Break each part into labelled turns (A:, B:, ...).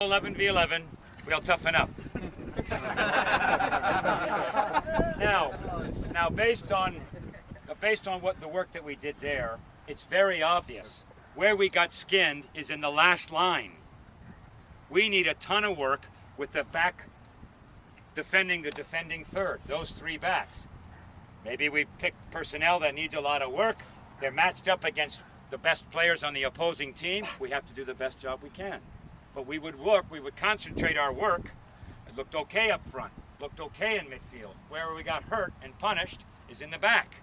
A: 11v11, we'll toughen up. now, based on what the work that we did there, it's very obvious where we got skinned is in the last line. We need a ton of work with the back defending the defending third, those three backs. Maybe we picked personnel that needs a lot of work. They're matched up against the best players on the opposing team. We have to do the best job we can. But we would concentrate our work. It looked okay up front, looked okay in midfield. Where we got hurt and punished is in the back.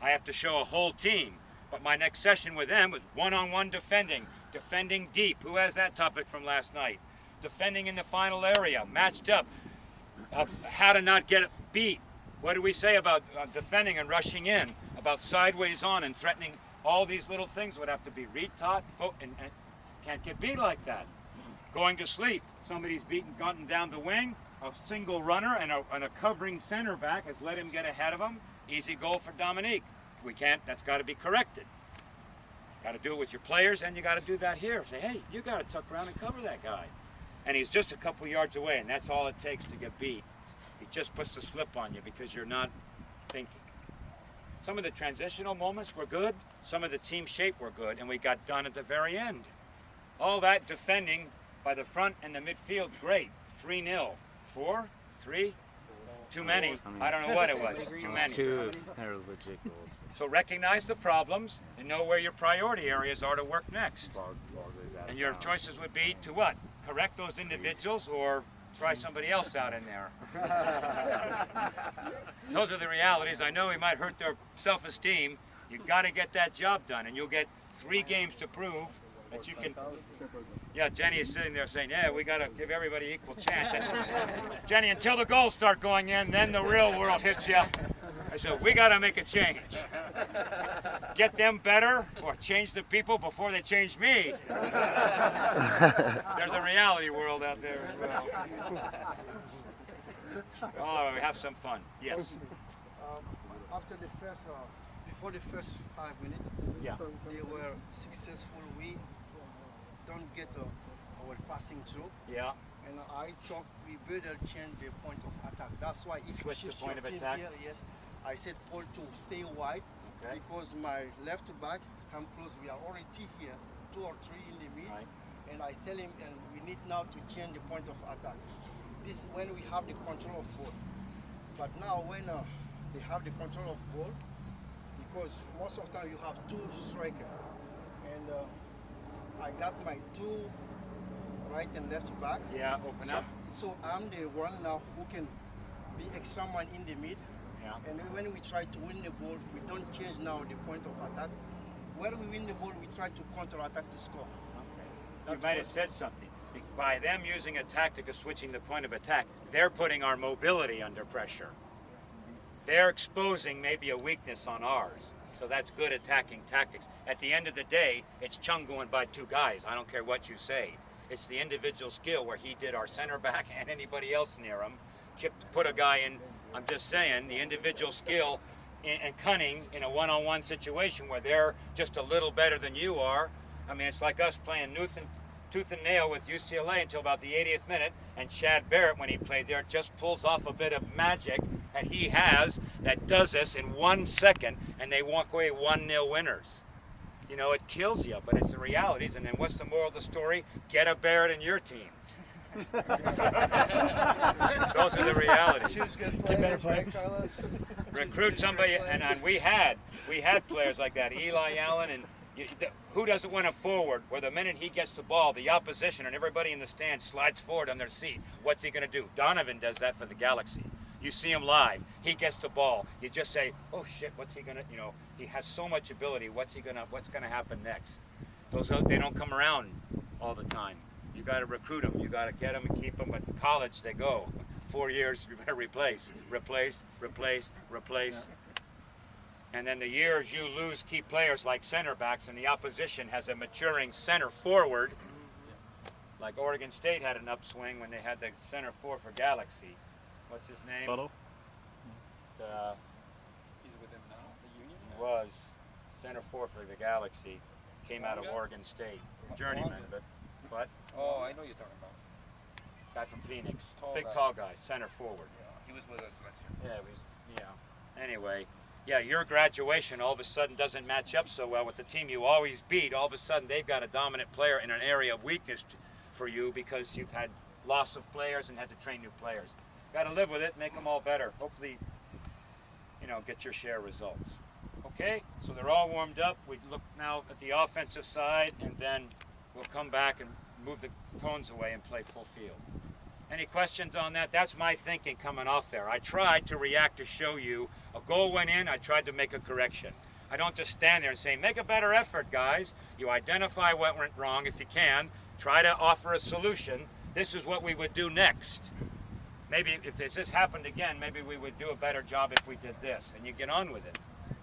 A: I have to show a whole team. But my next session with them was one-on-one defending, defending deep. Who has that topic from last night? Defending in the final area, matched up. How to not get beat. What do we say about defending and rushing in? About sideways on and threatening. All these little things would have to be retaught, and can't get beat like that. Going to sleep. Somebody's gotten down the wing. A single runner and a covering center back has let him get ahead of him. Easy goal for Dominique. We can't. That's got to be corrected. Got to do it with your players, and you got to do that here. Say, hey, you got to tuck around and cover that guy. And he's just a couple yards away, and that's all it takes to get beat. He just puts the slip on you because you're not thinking. Some of the transitional moments were good. Some of the team shape were good, and we got done at the very end. All that defending by the front and the midfield, great. 3-0. 4? 3? Too many. I don't know what it was. Too many. So recognize the problems and know where your priority areas are to work next. And your choices would be to what? Correct those individuals or try somebody else out in there. Those are the realities. I know we might hurt their self-esteem. You've got to get that job done, and you'll get 3 games to prove that you can. Yeah, Jenny is sitting there saying, yeah, we got to give everybody equal chance. And Jenny, until the goals start going in, then the real world hits you. I said, we got to make a change. Get them better or change the people before they change me. There's a reality world out there as well. Oh, we have some fun. Yes.
B: After the first, before the first 5 minutes,
A: Yeah.
B: they were successful. We don't get our passing through.
A: Yeah.
B: And I thought we better change the point of attack. That's why if
A: Switch
B: you
A: the
B: shift
A: point
B: your
A: of
B: team
A: attack?
B: here, yes, I said Paul to stay wide
A: Okay.
B: because my left back come close. We are already here, 2 or 3 in the mid.
A: Right.
B: And I tell him, and we need now to change the point of attack. This when we have the control of ball. But now when they have the control of ball, because most of the time you have 2 strikers, and I got my 2 right and left back.
A: Yeah, open up.
B: So I'm the one now who can be extra man in the mid.
A: Yeah.
B: And then when we try to win the ball, we don't change now the point of attack. Where we win the ball, we try to counter-attack to score.
A: You might have said something. By them using a tactic of switching the point of attack, they're putting our mobility under pressure. They're exposing maybe a weakness on ours. So that's good attacking tactics. At the end of the day, it's Chung going by 2 guys. I don't care what you say. It's the individual skill where he did our center back and anybody else near him. Put a guy in. I'm just saying, the individual skill and cunning in a one-on-one situation where they're just a little better than you are. I mean, it's like us playing tooth and nail with UCLA until about the 80th minute, and Chad Barrett, when he played there, just pulls off a bit of magic that he has that does this in 1 second, and they walk away 1-0 winners. You know, it kills you, but it's the realities. And then what's the moral of the story? Get a Barrett in your team. Those are the realities. Recruit somebody, and we had players like that. Eli Allen, and who doesn't win a forward where the minute he gets the ball, the opposition and everybody in the stand slides forward on their seat? To he going to do? Donovan does that for the Galaxy. You see him live. He gets the ball. You just say, "Oh shit, what's he gonna?" You know, he has so much ability. What's gonna happen next? They don't come around all the time. You got to recruit them. You got to get them and keep them. But college, they go. 4 years, you better replace. And then the years you lose key players like center backs, and the opposition has a maturing center forward. Like Oregon State had an upswing when they had the center forward for Galaxy. What's his name?
C: Buttle?
D: He's with him now, the Union?
A: He was center forward for the Galaxy. Came out of Oregon State. Journeyman, but what?
D: Oh, I know you're talking about.
A: Guy from Phoenix.
D: Big
A: Tall guy, center forward.
D: He was with us last year.
A: Yeah, Anyway, yeah, your graduation all of a sudden doesn't match up so well with the team you always beat. All of a sudden they've got a dominant player in an area of weakness for you because you've had loss of players and had to train new players. Got to live with it, make them all better. Hopefully, get your share of results. Okay, so they're all warmed up. We look now at the offensive side, and then we'll come back and move the cones away and play full field. Any questions on that? That's my thinking coming off there. I tried to react to show you a goal went in, I tried to make a correction. I don't just stand there and say, make a better effort, guys. You identify what went wrong if you can, try to offer a solution. This is what we would do next. Maybe if this happened again, maybe we would do a better job if we did this, and you get on with it.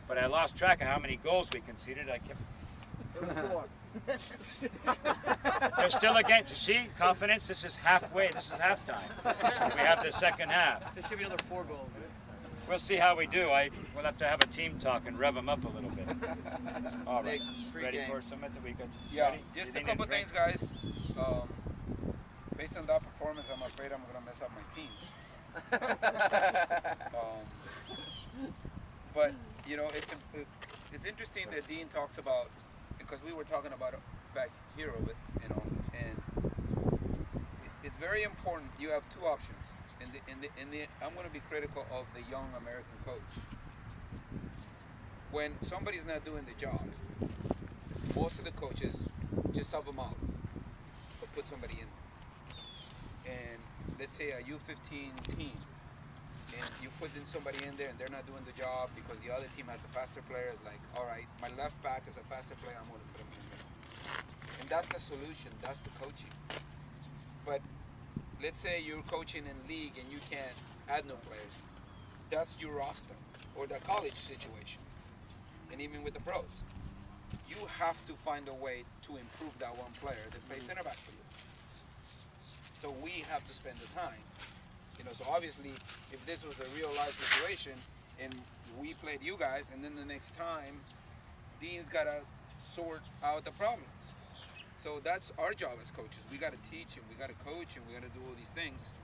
A: But I lost track of how many goals we conceded. I kept... There's still a game. See, confidence, this is halfway. This is halftime. We have the second half.
C: There should be another 4 goals.
A: We'll see how we do. We'll have to have a team talk and rev them up a little bit. All right. Ready for some of the weekend?
D: Yeah, just a couple things, guys. Based on that performance, I'm afraid I'm going to mess up my team. But, it's interesting that Dean talks about, because we were talking about it back here of it, and it's very important. You have two options. I'm going to be critical of the young American coach. When somebody's not doing the job, most of the coaches just sub them out or put somebody in. And let's say a U15 team, and you put in somebody in there and they're not doing the job because the other team has a faster player. It's like, all right, my left back is a faster player, I'm going to put him in the middle. And that's the solution, that's the coaching. But let's say you're coaching in league and you can't add no players. That's your roster, or the college situation. And even with the pros, you have to find a way to improve that one player that plays center back for you. So we have to spend the time. So obviously, if this was a real life situation and we played you guys, and then the next time, Dean's got to sort out the problems. So that's our job as coaches. We got to teach and we got to coach and we got to do all these things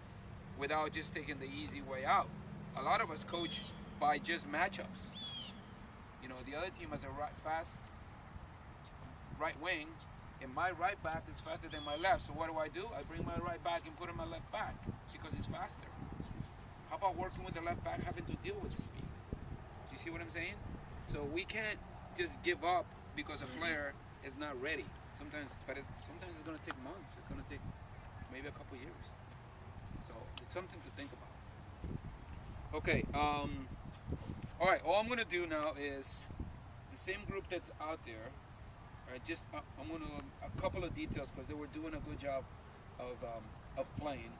D: without just taking the easy way out. A lot of us coach by just matchups. The other team has a fast right wing, and my right back is faster than my left. So what do? I bring my right back and put in my left back because it's faster. How about working with the left back, having to deal with the speed? Do you see what I'm saying? So we can't just give up because a player is not ready. Sometimes it's going to take months. It's going to take maybe a couple years. So it's something to think about. Okay. All right. All I'm going to do now is the same group that's out there. I'm going to a couple of details because they were doing a good job of playing,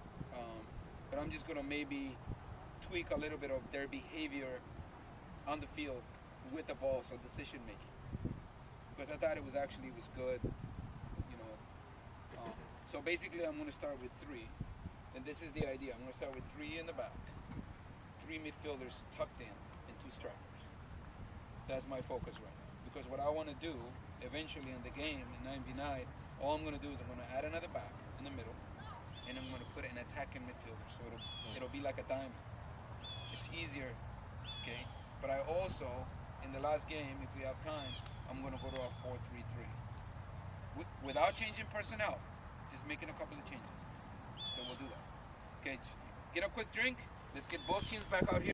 D: but I'm just going to maybe tweak a little bit of their behavior on the field with the ball, so decision making. Because I thought it was good, So basically, I'm going to start with 3, and this is the idea. I'm going to start with 3 in the back, 3 midfielders tucked in, and 2 strikers. That's my focus right now. Because what I want to do eventually in the game in 9v9, all I'm going to do is I'm going to add another back in the middle, and I'm going to put an attacking midfielder, so it'll be like a diamond. It's easier, okay? But I also, in the last game, if we have time, I'm going to go to a 4-3-3 without changing personnel, just making a couple of changes. So we'll do that. Okay, get a quick drink. Let's get both teams back out here.